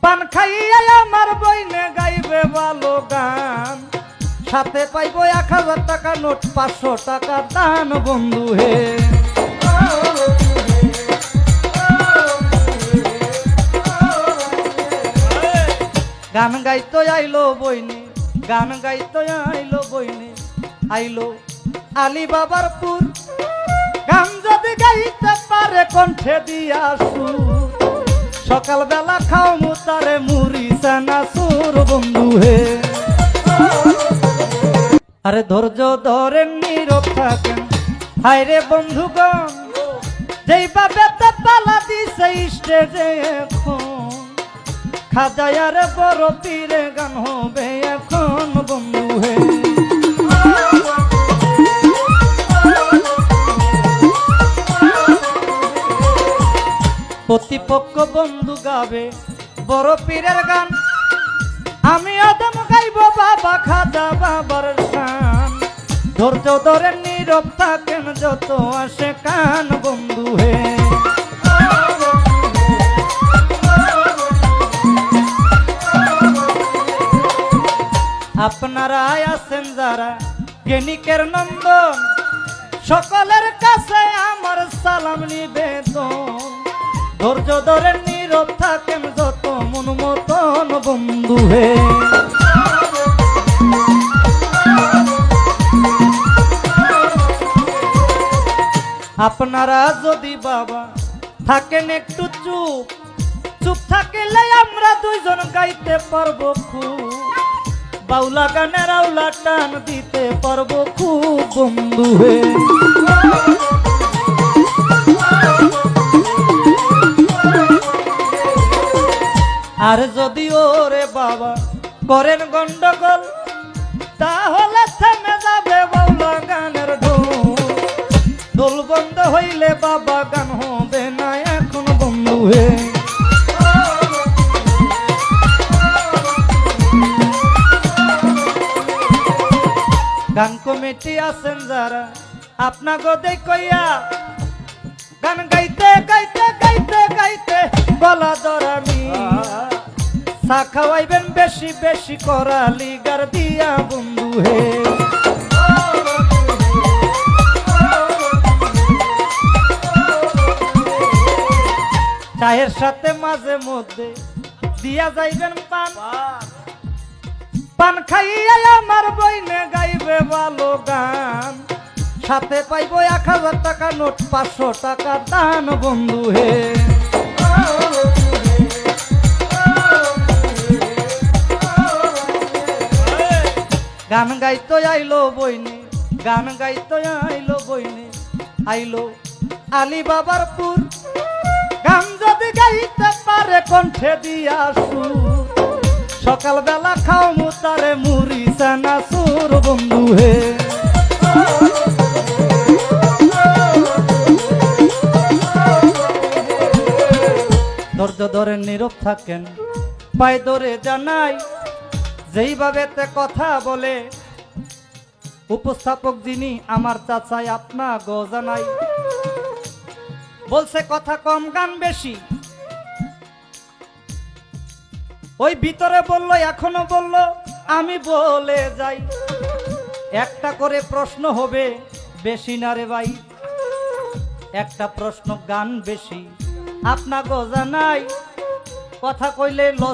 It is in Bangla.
পান খাইয়া আমার বইনে গাইবে ভালো গান, সাথে পাইব 1000 টাকা নোট 500 টাকা দান বন্ধু হে। গান গাইতো আইলো বইনে, গান গাইতো আইলো বইনে, আইলো আলী বাবার পুর। গান যদি গাইতে পারে কণ্ঠে দিয়া সুর, সকাল বেলা খাও মুতারে মুড়ি চানা সুর বন্ধু হে। আরে ধৈর্য ধরেন নীরব থাকেন, হায়রে বন্ধুগণ যেইভাবে তালা দিছে স্টেজে এখন, খাজায়ার বড় পীরে গান হবে এখন বন্ধু হে। প্রতিপক্ষ বন্ধু গাবে বড় পীরের গান, আমি আদম গাইব বাবা খাজা বাবার গান। ধৈর্য ধরে নীরব থাকেন যত আসে কান বন্ধু হে। আপনারা আছেন যারা জ্ঞানিকের নন্দন, সকলের কাছে আমার সালাম নিবেদন। ধৈর্য ধরে নীরব থাকেন যত মন মতন বন্ধু হে। আপনারা যদি বাবা থাকেন একটু চুপ, চুপ থাকলে আমরা দুইজন গাইতে পারবো খুব, বাউলা গানের আউলা টান দিতে পারবো খুব বন্ধু হে। আর যদি ওরে বাবা করেন গন্ডগোল, তাহলে থেমে যাবে বাউলা গানের ঢোল। ঢোল বন্ধ হইলে বাবা গান হবে না এখন বন্ধু হে। গান কমিটি আছেন যারা আপনা গদে কইয়া, গান গাইতে গাইতে গাইতে গাইতে গলা দরামি, চা খাওয়াইবেন বেশি বেশি করালি গার দিয়া বন্ধু হে। চায়ের সাথে মাঝে মধ্যে দিয়া যাইবেন পান, পান খাইয়া আমার বইনে গাইবে ভালো গান, সাথে পাইব 1000 টাকা নোট 500 টাকা দান বন্ধু হে। গান গাইতো আইলো বইনে, গান গাইতো আইলো বইনে, আইলো আলী বাবার পুর। গান যদি গাইতে পারে কণ্ঠে দিয়া সুর, সকাল বেলা খাও মুতারে মুড়ি চানা সুর বন্ধু হে। ধৈর্য ধরে নীরব থাকেন, পায়ে ধরে জানাই যেইভাবে কথা বলে উপস্থাপক যিনি আমার চাচাই আপনা গো জানাই। বলছে কথা কম গান বেশি, ওই ভিতরে বলল এখনো বলল আমি বলে যাই। একটা করে প্রশ্ন হবে বেশি না রে ভাই, একটা প্রশ্ন গান বেশি আপনা গো জানাই। কথা কইলে লস